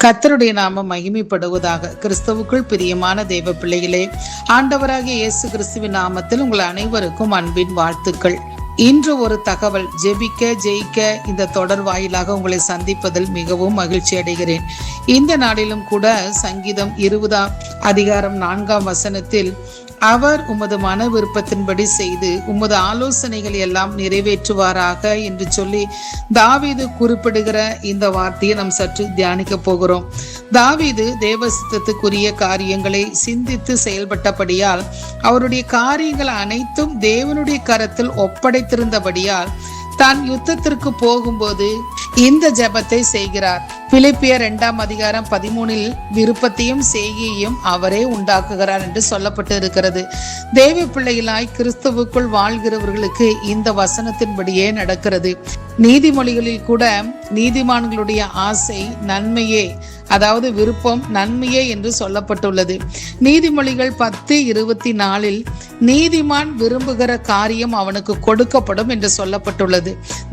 கர்த்தருடைய நாமம் மகிமைப்படுவதாக. கிறிஸ்துவுக்குள் பிரியமான தேவ பிள்ளைகளே, ஆண்டவராகிய இயேசு கிறிஸ்துவின் நாமத்தில் உங்கள் அனைவருக்கும் அன்பின் வாழ்த்துக்கள். இன்று ஒரு தகவல், ஜெபிக்க ஜெயிக்க இந்த தொடர் வாயிலாக உங்களை சந்திப்பதில் மிகவும் மகிழ்ச்சி அடைகிறேன். இந்த நாளிலும் கூட சங்கீதம் 20 அதிகாரம் 4 அவர் உமது மன விருப்பத்தின்படி செய்து உமது ஆலோசனைகள் எல்லாம் நிறைவேற்றுவாராக என்று சொல்லி தாவீது குறிப்பிடுகிற இந்த வார்த்தையை நாம் சற்று தியானிக்க போகிறோம். தாவீது தேவ சித்தத்துக்குரிய காரியங்களை சிந்தித்து செயல்பட்டபடியால், அவருடைய காரியங்கள் அனைத்தும் தேவனுடைய கரத்தில் ஒப்படைத்திருந்தபடியால் தான் யுத்தத்திற்கு போகும்போது இந்த ஜெபத்தை செய்கிறார். பிலிப்பியர் 2 அதிகாரம் 13 விருப்பத்தையும் செய்கையையும் அவரே உண்டாக்குகிறார் என்று சொல்லப்பட்டு இருக்கிறது. தேவ பிள்ளைகளாய் கிறிஸ்துவுக்குள் வாழ்கிறவர்களுக்கு இந்த வசனத்தின்படியே நடக்கிறது. நீதிமொழிகளில் கூட நீதிமான்களுடைய ஆசை நன்மையே, அதாவது விருப்பம் நன்மையே என்று சொல்லப்பட்டுள்ளது. நீதிமொழிகள் 10:24 நீதிமான் விரும்புகிற காரியம் அவனுக்கு கொடுக்கப்படும் என்று சொல்லப்பட்டுள்ளது.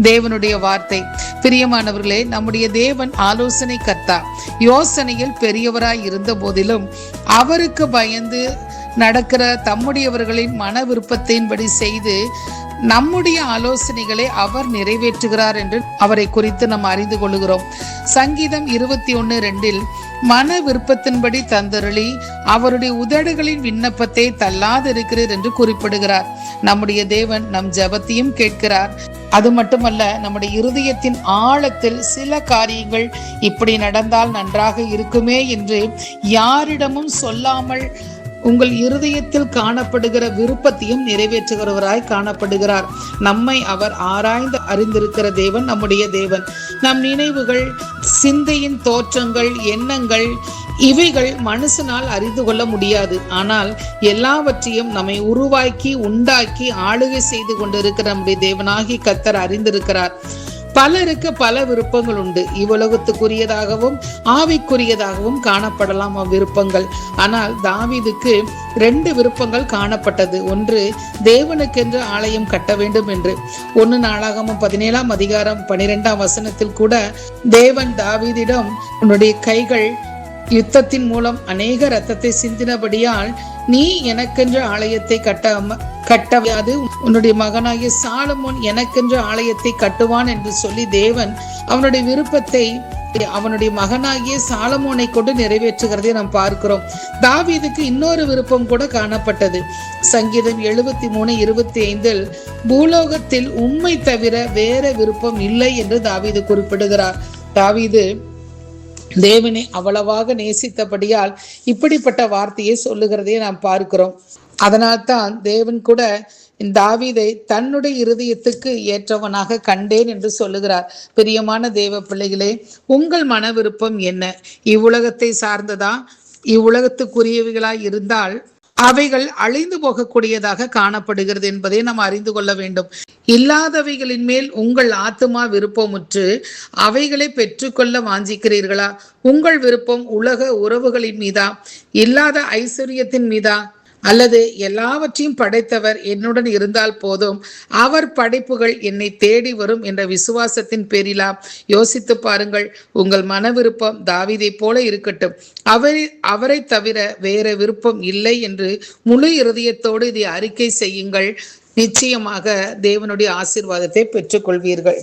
தேவனுடைய வார்த்தை. பிரியமானவர்களே, நம்முடைய தேவன் ஆலோசனை கர்த்தா. யோசனையில் பெரியவராய் இருந்த போதிலும் அவருக்கு பயந்து நடக்கிற தம்முடையவர்களின் மன விருப்பத்தின்படி செய்து நம்முடைய ஆலோசனைகளை அவர் நிறைவேற்றுகிறார் என்று அவரை குறித்து நாம் அறிந்து கொள்கிறோம். சங்கீதம் 21:2 மன விருப்பத்தின்படி தந்தருளி அவருடைய உதடுகளின் விண்ணப்பத்தை தள்ளாதிருக்கிறார் என்று குறிப்பிடுகிறார். நம்முடைய தேவன் நம் ஜெபத்தையும் கேட்கிறார். அது மட்டுமல்ல, நம்முடைய இருதயத்தின் ஆழத்தில் சில காரியங்கள் இப்படி நடந்தால் நன்றாக இருக்குமே என்று யாரிடமும் சொல்லாமல் உங்கள் இருதயத்தில் காணப்படுகிற விருப்பத்தையும் நிறைவேற்றுகிறவராய் காணப்படுகிறார். நம்மை அவர் ஆராய்ந்து அறிந்திருக்கிற தேவன் நம்முடைய தேவன். நம் நினைவுகள், சிந்தையின் தோற்றங்கள், எண்ணங்கள் இவைகள் மனுஷனால் அறிந்து கொள்ள முடியாது. ஆனால் எல்லாவற்றையும் நம்மை உருவாக்கி உண்டாக்கி ஆளுகை செய்து கொண்டிருக்கிற நம்முடைய தேவனாகி கர்த்தர் அறிந்திருக்கிறார். பலருக்கு பல விருப்பங்கள் உண்டு. இவ்வுலகத்துக்குரியதாகவும் ஆவிக்குரியதாகவும் காணப்படலாம் அவ்விருப்பங்கள். ஆனால் தாவீதுக்கு 2 விருப்பங்கள் காணப்பட்டது. ஒன்று, தேவனுக்கென்று ஆலயம் கட்ட வேண்டும் என்று. 1 நாளாகமம் 17 அதிகாரம் 12 கூட தேவன் தாவீதிடம், உன்னுடைய கைகள் யுத்தத்தின் மூலம் அநேக இரத்தத்தை சிந்தினபடியால் நீ எனக்கென்று ஆலயத்தை கட்டவையாது, உன்னுடைய மகனாகிய சாலமோன் எனக்கென்று ஆலயத்தை கட்டுவான் என்று சொல்லி தேவன் அவனுடைய விருப்பத்தை அவனுடைய மகனாகிய சாலமோனை கொண்டு நிறைவேற்றுகிறதை நாம் பார்க்கிறோம். தாவீதுக்கு இன்னொரு விருப்பம் கூட காணப்பட்டது. சங்கீதம் 73:25 பூலோகத்தில் உம்மை தவிர வேற விருப்பம் இல்லை என்று தாவீது குறிப்பிடுகிறார். தாவீது தேவனை அவ்வளவாக நேசித்தபடியால் இப்படிப்பட்ட வார்த்தையை சொல்லுகிறதை நாம் பார்க்கிறோம். அதனால்தான் தேவன் கூட தாவீதை தன்னுடைய இருதயத்துக்கு ஏற்றவனாக கண்டேன் என்று சொல்லுகிறார். பிரியமான தேவ பிள்ளைகளே, உங்கள் மன விருப்பம் என்ன? இவ்வுலகத்தை சார்ந்ததா? இவ்வுலகத்துக்குரியவைகளாய் இருந்தால் அவைகள் அழிந்து போகக்கூடியதாக காணப்படுகிறது என்பதை நாம் அறிந்து கொள்ள வேண்டும். இல்லாதவைகளின் மேல் உங்கள் ஆத்துமா விருப்பமுற்று அவைகளை பெற்றுக்கொள்ள வாஞ்சிக்கிறீர்களா? உங்கள் விருப்பம் உலக உறவுகளின் மீதா, இல்லாத ஐஸ்வர்யத்தின் மீதா, அல்லது எல்லாவற்றையும் படைத்தவர் என்னுடன் இருந்தால் போதும், அவர் படைப்புகள் என்னை தேடி வரும் என்ற விசுவாசத்தின் பேரிலா? யோசித்து பாருங்கள். உங்கள் மன விருப்பம் தாவீதை போல இருக்கட்டும். அவரை தவிர வேற விருப்பம் இல்லை என்று முழு இருதயத்தோடு இதை அறிக்கை செய்யுங்கள். நிச்சயமாக தேவனுடைய ஆசீர்வாதத்தை பெற்றுக்கொள்வீர்கள்.